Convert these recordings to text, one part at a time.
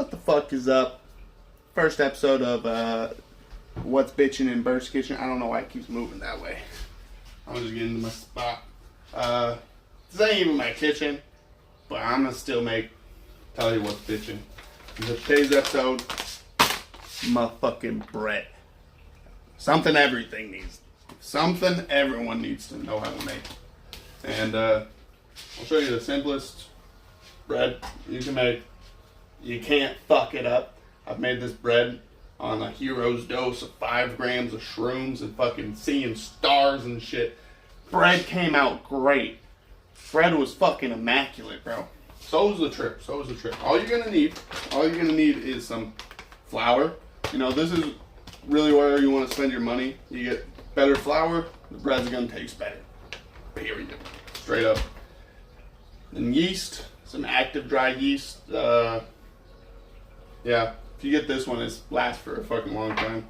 What the fuck is up? First episode of What's Bitchin' in Burts Kitchen. I don't know why it keeps moving that way. I'm just getting to my spot. This ain't even my kitchen, but I'm gonna still tell you what's bitchin'. Today's episode, motherfucking bread. Something everyone needs to know how to make. And I'll show you the simplest bread you can make. You can't fuck it up. I've made this bread on a hero's dose of 5 grams of shrooms and fucking seeing stars and shit. Bread came out great. Bread was fucking immaculate, bro. So was the trip. All you're gonna need is some flour. You know, this is really where you want to spend your money. You get better flour, the bread's gonna taste better. Period. Straight up. Then yeast, some active dry yeast. Yeah, if you get this one, it lasts for a fucking long time.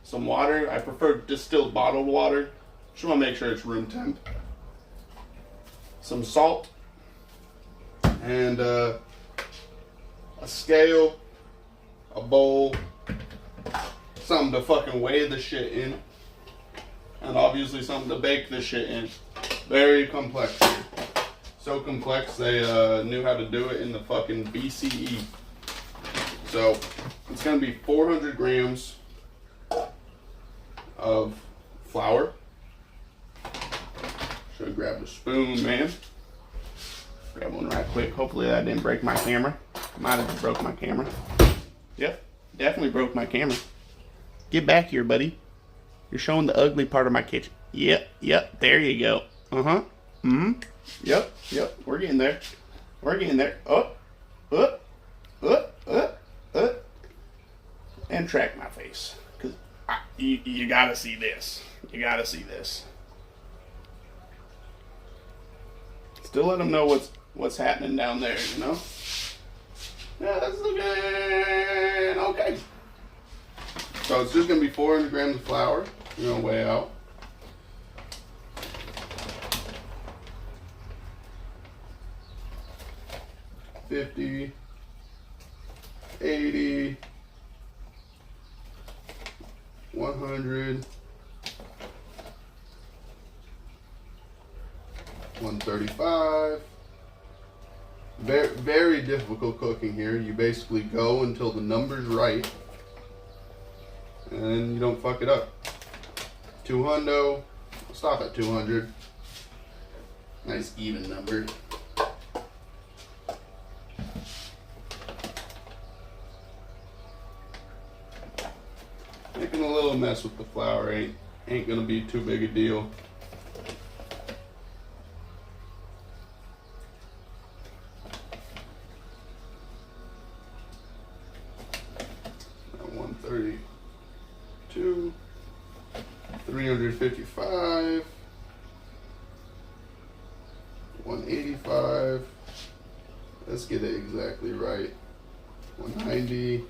Some water. I prefer distilled bottled water. Just want to make sure it's room temp. Some salt. And a scale. A bowl. Something to fucking weigh the shit in. And obviously something to bake the shit in. Very complex here. So complex they knew how to do it in the fucking BCE. So it's gonna be 400 grams of flour. Should grab the spoon, man. Grab one right quick. Hopefully that didn't break my camera. Might have just broke my camera. Yep, definitely broke my camera. Get back here, buddy. You're showing the ugly part of my kitchen. Yep, there you go. Yep, we're getting there. And track my face. Because you gotta see this. Still let them know what's happening down there, you know? Yeah, that's looking okay. So it's just gonna be 400 grams of flour. You're gonna weigh out. $50, $80, $100, $135. Very, very difficult cooking here. You basically go until the number's right, and then you don't fuck it up. 200. I'll stop at 200. Nice even number. Making a little mess with the flour ain't gonna be too big a deal. At 132, 355, 185. Let's get it exactly right. 190.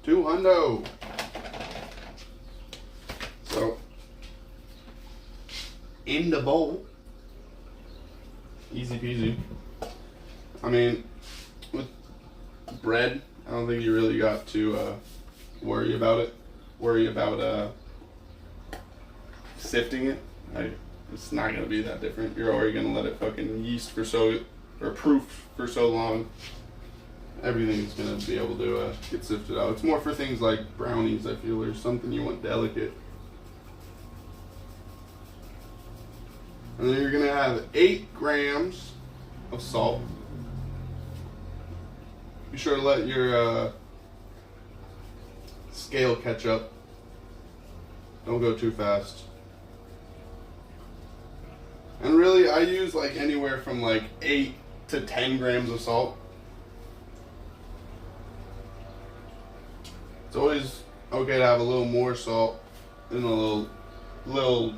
200. So, in the bowl, easy peasy. I mean, with bread, I don't think you really got to worry about it. Worry about sifting it. It's not gonna be that different. You're already gonna let it fucking yeast proof for so long. Everything's gonna be able to get sifted out. It's more for things like brownies, I feel, or something you want delicate. And then you're gonna have 8 grams of salt. Be sure to let your scale catch up. Don't go too fast. And really, I use like anywhere from like 8 to 10 grams of salt. It's always okay to have a little more salt than a little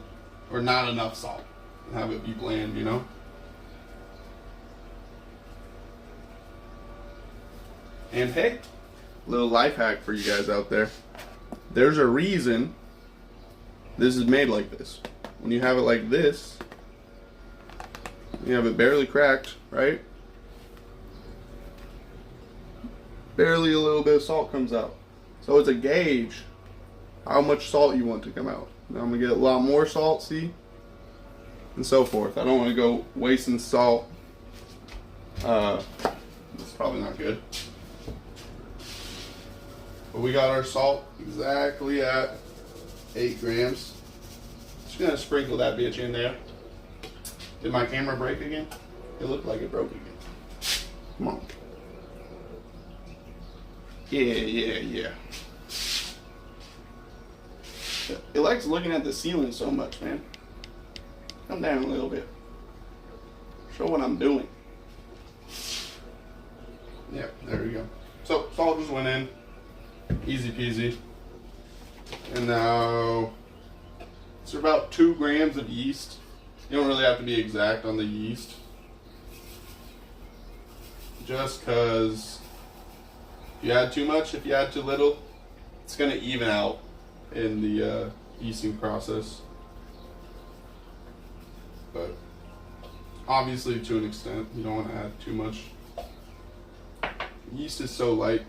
or not enough salt and have it be bland, you know? And hey, little life hack for you guys out there. There's a reason this is made like this. When you have it like this, You have it barely cracked, right? Barely a little bit of salt comes out. So it's a gauge how much salt you want to come out. Now I'm gonna get a lot more salt, see? And so forth. I don't want to go wasting salt. It's probably not good. But we got our salt exactly at 8 grams. Just gonna sprinkle that bitch in there. Did my camera break again? It looked like it broke again. Come on. Yeah. It likes looking at the ceiling so much, man. Come down a little bit. Show what I'm doing. Yeah, there we go. So, salt just went in. Easy peasy. And now, it's about 2 grams of yeast. You don't really have to be exact on the yeast. Just because if you add too much, if you add too little, it's going to even out in the yeasting process. But obviously to an extent, you don't want to add too much. Yeast is so light.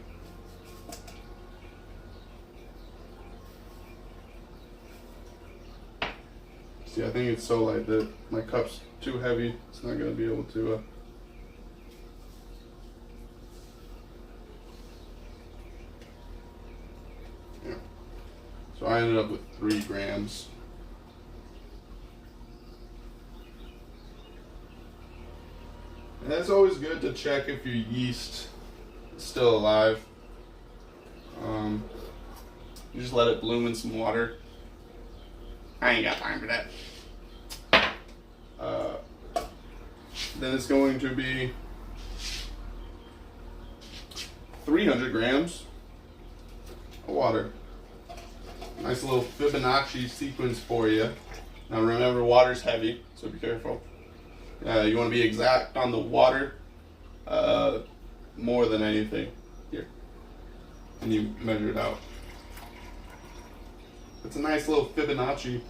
See, I think it's so light that my cup's too heavy. It's not going to be able to... Yeah. So I ended up with 3 grams. And it's always good to check if your yeast is still alive. You just let it bloom in some water. I ain't got time for that. Then it's going to be 300 grams of water. Nice little Fibonacci sequence for you. Now remember, water's heavy, so be careful. You want to be exact on the water more than anything. Here. And you measure it out. It's a nice little Fibonacci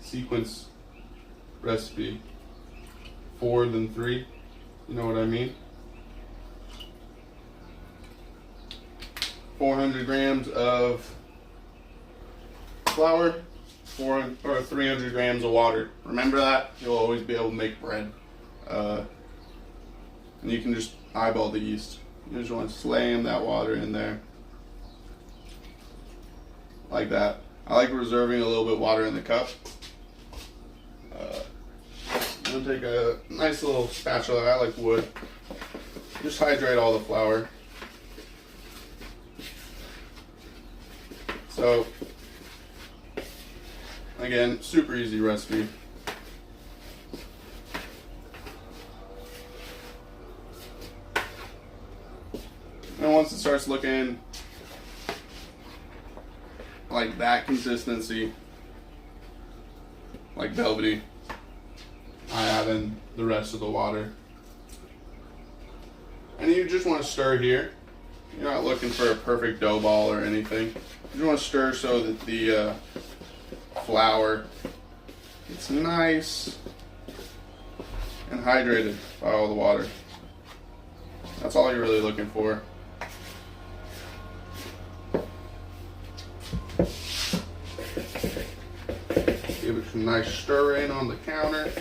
sequence recipe. 4 than 3. You know what I mean? 400 grams of flour, 300 grams of water. Remember that? You'll always be able to make bread. And you can just eyeball the yeast. You just want to slam that water in there. Like that. I like reserving a little bit of water in the cup. I'm gonna take a nice little spatula. I like wood. Just hydrate all the flour. So, again, super easy recipe. And once it starts looking like that consistency, like velvety, I add in the rest of the water. And you just want to stir here. You're not looking for a perfect dough ball or anything. You just want to stir so that the flour gets nice and hydrated by all the water. That's all you're really looking for. Give it some nice stirring on the counter.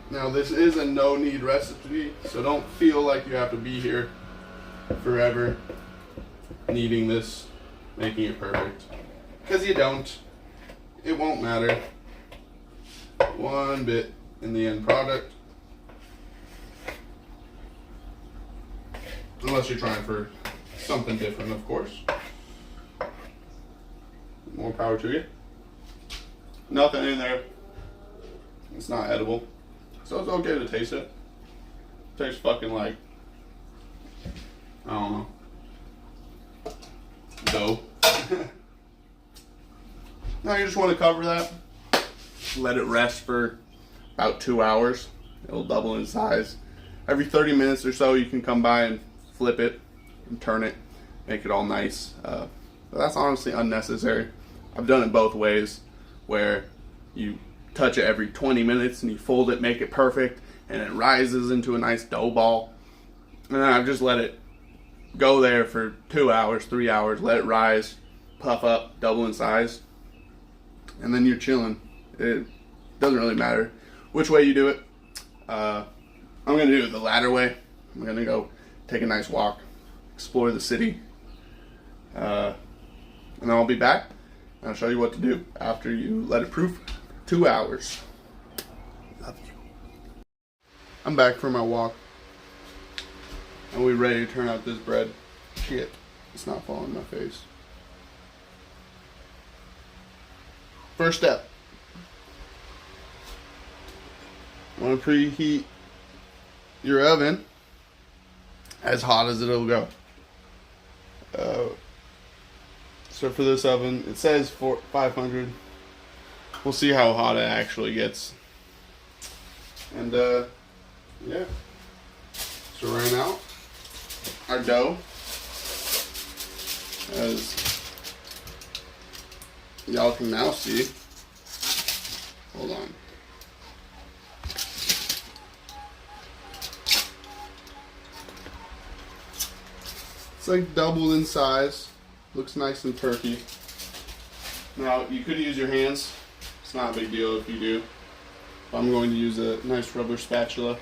Now this is a no-knead recipe, so don't feel like you have to be here forever kneading this, making it perfect. Because you don't. It won't matter one bit in the end product. Unless you're trying for something different, of course. More power to you. Nothing in there. It's not edible. So it's okay to taste it. It tastes fucking like, I don't know, dough. Now you just want to cover that. Let it rest for about 2 hours. It'll double in size. every 30 minutes or so, you can come by and flip it and turn it, make it all nice. But that's honestly unnecessary. I've done it both ways, where you touch it every 20 minutes and you fold it, make it perfect, and it rises into a nice dough ball. And then I've just let it go there for 2 hours, 3 hours, let it rise, puff up, double in size, and then you're chilling. It doesn't really matter which way you do it. I'm going to do it the latter way. I'm going to go take a nice walk, explore the city, and then I'll be back and I'll show you what to do after you let it proof 2 hours. Love you. I'm back from my walk, and we're ready to turn out this bread. Shit, it's not falling in my face. First step. Want to preheat your oven as hot as it'll go. So for this oven, it says 500. We'll see how hot it actually gets. And yeah. So right now, our dough, as y'all can now see. Hold on. It's like doubled in size. Looks nice and turkey. Now, you could use your hands. It's not a big deal if you do. I'm going to use a nice rubber spatula.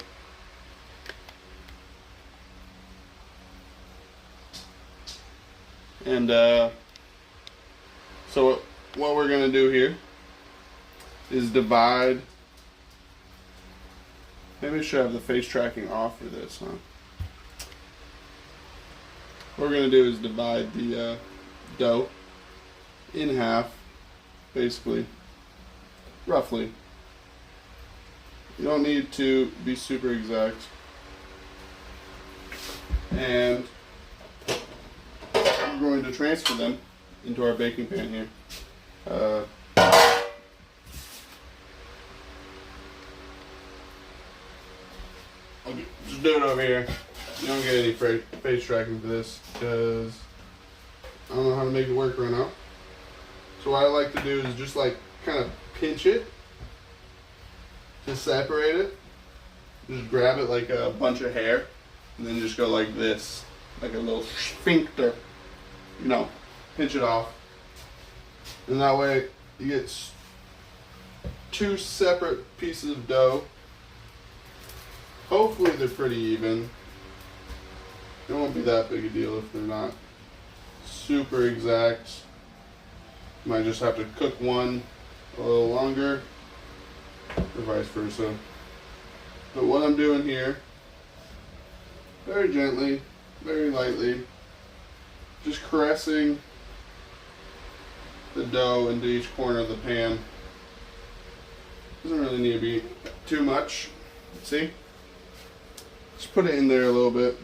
And so what we're going to do here is divide. Maybe I should have the face tracking off for this, huh? What we're going to do is divide the dough in half, basically, roughly. You don't need to be super exact. And we're going to transfer them into our baking pan here. Okay, just do it over here. You don't get any face tracking for this because I don't know how to make it work right now. So what I like to do is just like kind of pinch it to separate it. Just grab it like a bunch of hair and then just go like this, like a little sphincter. You know, pinch it off. And that way you get two separate pieces of dough. Hopefully they're pretty even. It won't be that big a deal if they're not super exact. You might just have to cook one a little longer, or vice versa. But what I'm doing here, very gently, very lightly, just caressing the dough into each corner of the pan. Doesn't really need to be too much. See? Just put it in there a little bit.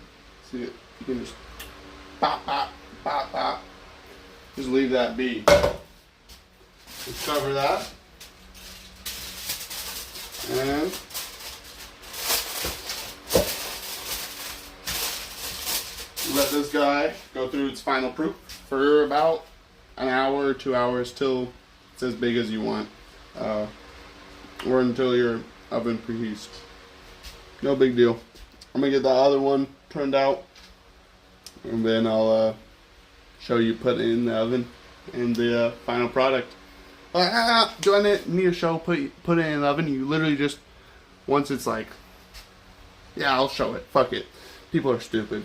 See it? You can just pop, pop, pop, pop. Just leave that be. Just cover that. And let this guy go through its final proof for about an hour or 2 hours till it's as big as you want. Or until your oven preheats. No big deal. I'm gonna get the other one turned out, and then I'll show you put it in the oven and the final product. Do I need to show put it in the oven? You literally just, once it's like, yeah, I'll show it. Fuck it. People are stupid.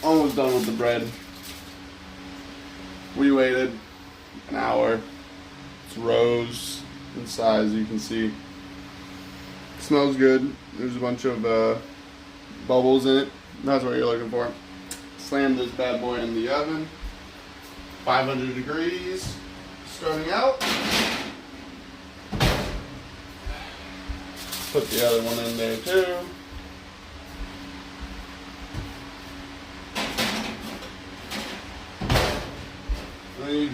Almost done with the bread. We waited an hour. It's rose in size, you can see. It smells good. There's a bunch of bubbles in it. That's what you're looking for. Slam this bad boy in the oven. 500 degrees. Starting out. Put the other one in there too. And then you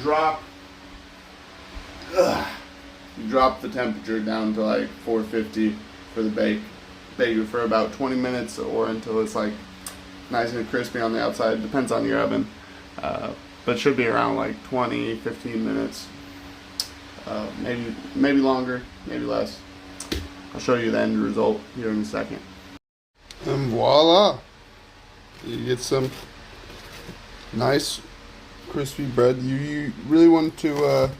drop the temperature down to like 450 for the bake. bake it for about 20 minutes or until it's like nice and crispy on the outside. Depends on your oven. But it should be around like 20, 15 minutes. Maybe longer, maybe less. I'll show you the end result here in a second. And voila! You get some nice crispy bread. You really want to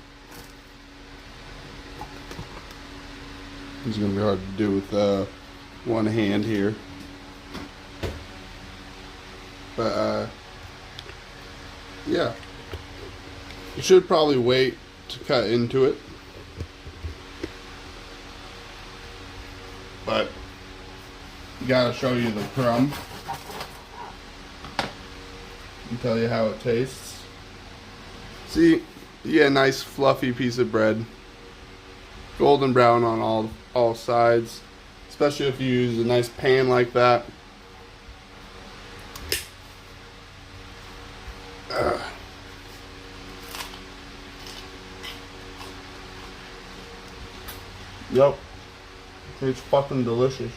it's gonna be hard to do with one hand here, but yeah, you should probably wait to cut into it, but gotta show you the crumb and tell you how it tastes. See, you get a nice fluffy piece of bread, golden brown on all sides, especially if you use a nice pan like that. Yep, tastes fucking delicious.